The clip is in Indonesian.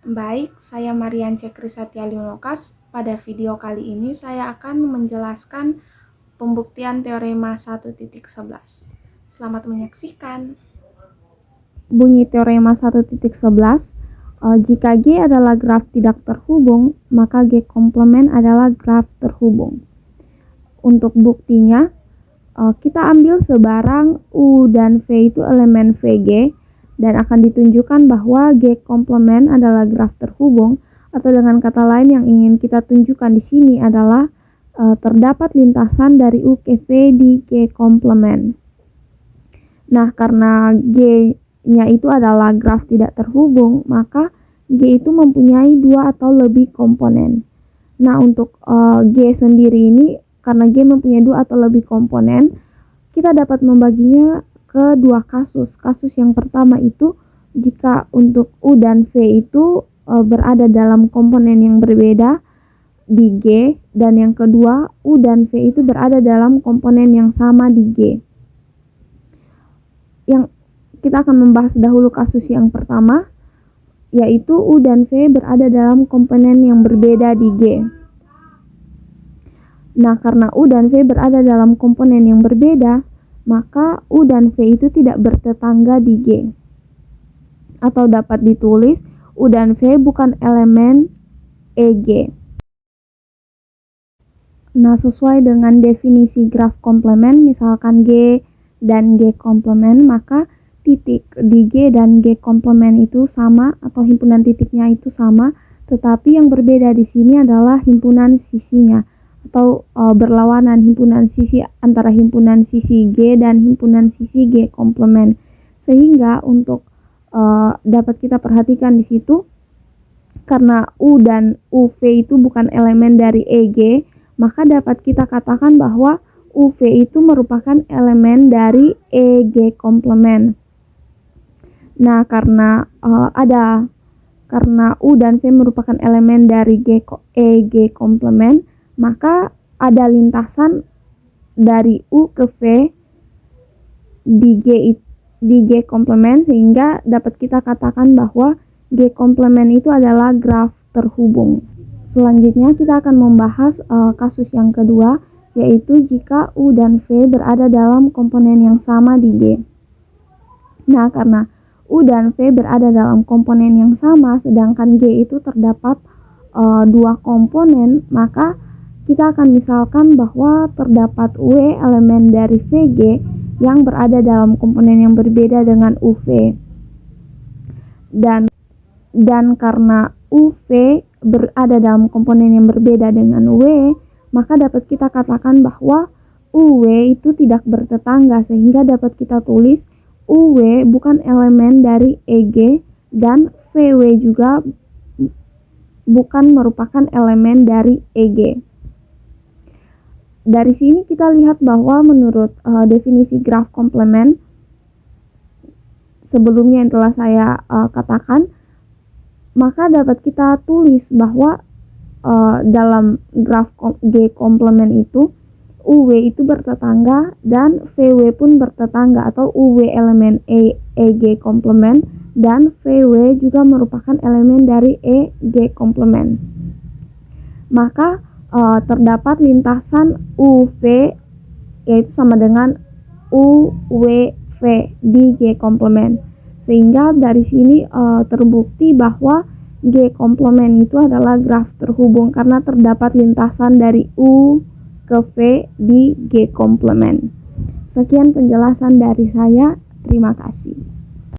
Baik, saya Mariance Krisatya Liunokas. Pada video kali ini saya akan menjelaskan pembuktian teorema 1.11. Selamat menyaksikan. Bunyi teorema 1.11, jika G adalah graf tidak terhubung, maka G komplement adalah graf terhubung. Untuk buktinya, kita ambil sebarang U dan V itu elemen VG, dan akan ditunjukkan bahwa G komplement adalah graf terhubung, atau dengan kata lain yang ingin kita tunjukkan di sini adalah terdapat lintasan dari U ke V di G komplement. Nah, karena G-nya itu adalah graf tidak terhubung, maka G itu mempunyai dua atau lebih komponen. Nah, untuk G sendiri ini, karena G mempunyai dua atau lebih komponen, kita dapat membaginya ke dua kasus. Kasus yang pertama itu jika untuk U dan V itu berada dalam komponen yang berbeda di G, dan yang kedua U dan V itu berada dalam komponen yang sama di G. Yang kita akan membahas dahulu kasus yang pertama, yaitu U dan V berada dalam komponen yang berbeda di G. Nah, karena U dan V berada dalam komponen yang berbeda, maka U dan V itu tidak bertetangga di G. Atau dapat ditulis, U dan V bukan elemen EG. Nah, sesuai dengan definisi graf komplement, misalkan G dan G komplement, maka titik di G dan G komplement itu sama atau himpunan titiknya itu sama, tetapi yang berbeda di sini adalah himpunan sisinya atau berlawanan himpunan sisi antara himpunan sisi G dan himpunan sisi G komplement. Sehingga untuk dapat kita perhatikan di situ, karena U dan UV itu bukan elemen dari EG, maka dapat kita katakan bahwa UV itu merupakan elemen dari EG komplement. Nah, karena U dan V merupakan elemen dari EG komplement, maka ada lintasan dari U ke V di G komplement, sehingga dapat kita katakan bahwa G komplement itu adalah graf terhubung. Selanjutnya kita akan membahas kasus yang kedua, yaitu jika U dan V berada dalam komponen yang sama di G. Nah, karena U dan V berada dalam komponen yang sama, sedangkan G itu terdapat dua komponen, maka kita akan misalkan bahwa terdapat W elemen dari VG yang berada dalam komponen yang berbeda dengan UV. Dan karena UV berada dalam komponen yang berbeda dengan W, maka dapat kita katakan bahwa UW itu tidak bertetangga, sehingga dapat kita tulis UW bukan elemen dari EG dan VW juga bukan merupakan elemen dari EG. Dari sini kita lihat bahwa menurut definisi graf komplement sebelumnya yang telah saya katakan, maka dapat kita tulis bahwa dalam graf G komplement itu UW itu bertetangga dan VW pun bertetangga, atau UW elemen EG komplement dan VW juga merupakan elemen dari EG komplement. Maka terdapat lintasan UV yaitu sama dengan UWV di G komplement. Sehingga dari sini terbukti bahwa G komplement itu adalah graf terhubung karena terdapat lintasan dari U ke V di G komplement. Sekian penjelasan dari saya. Terima kasih.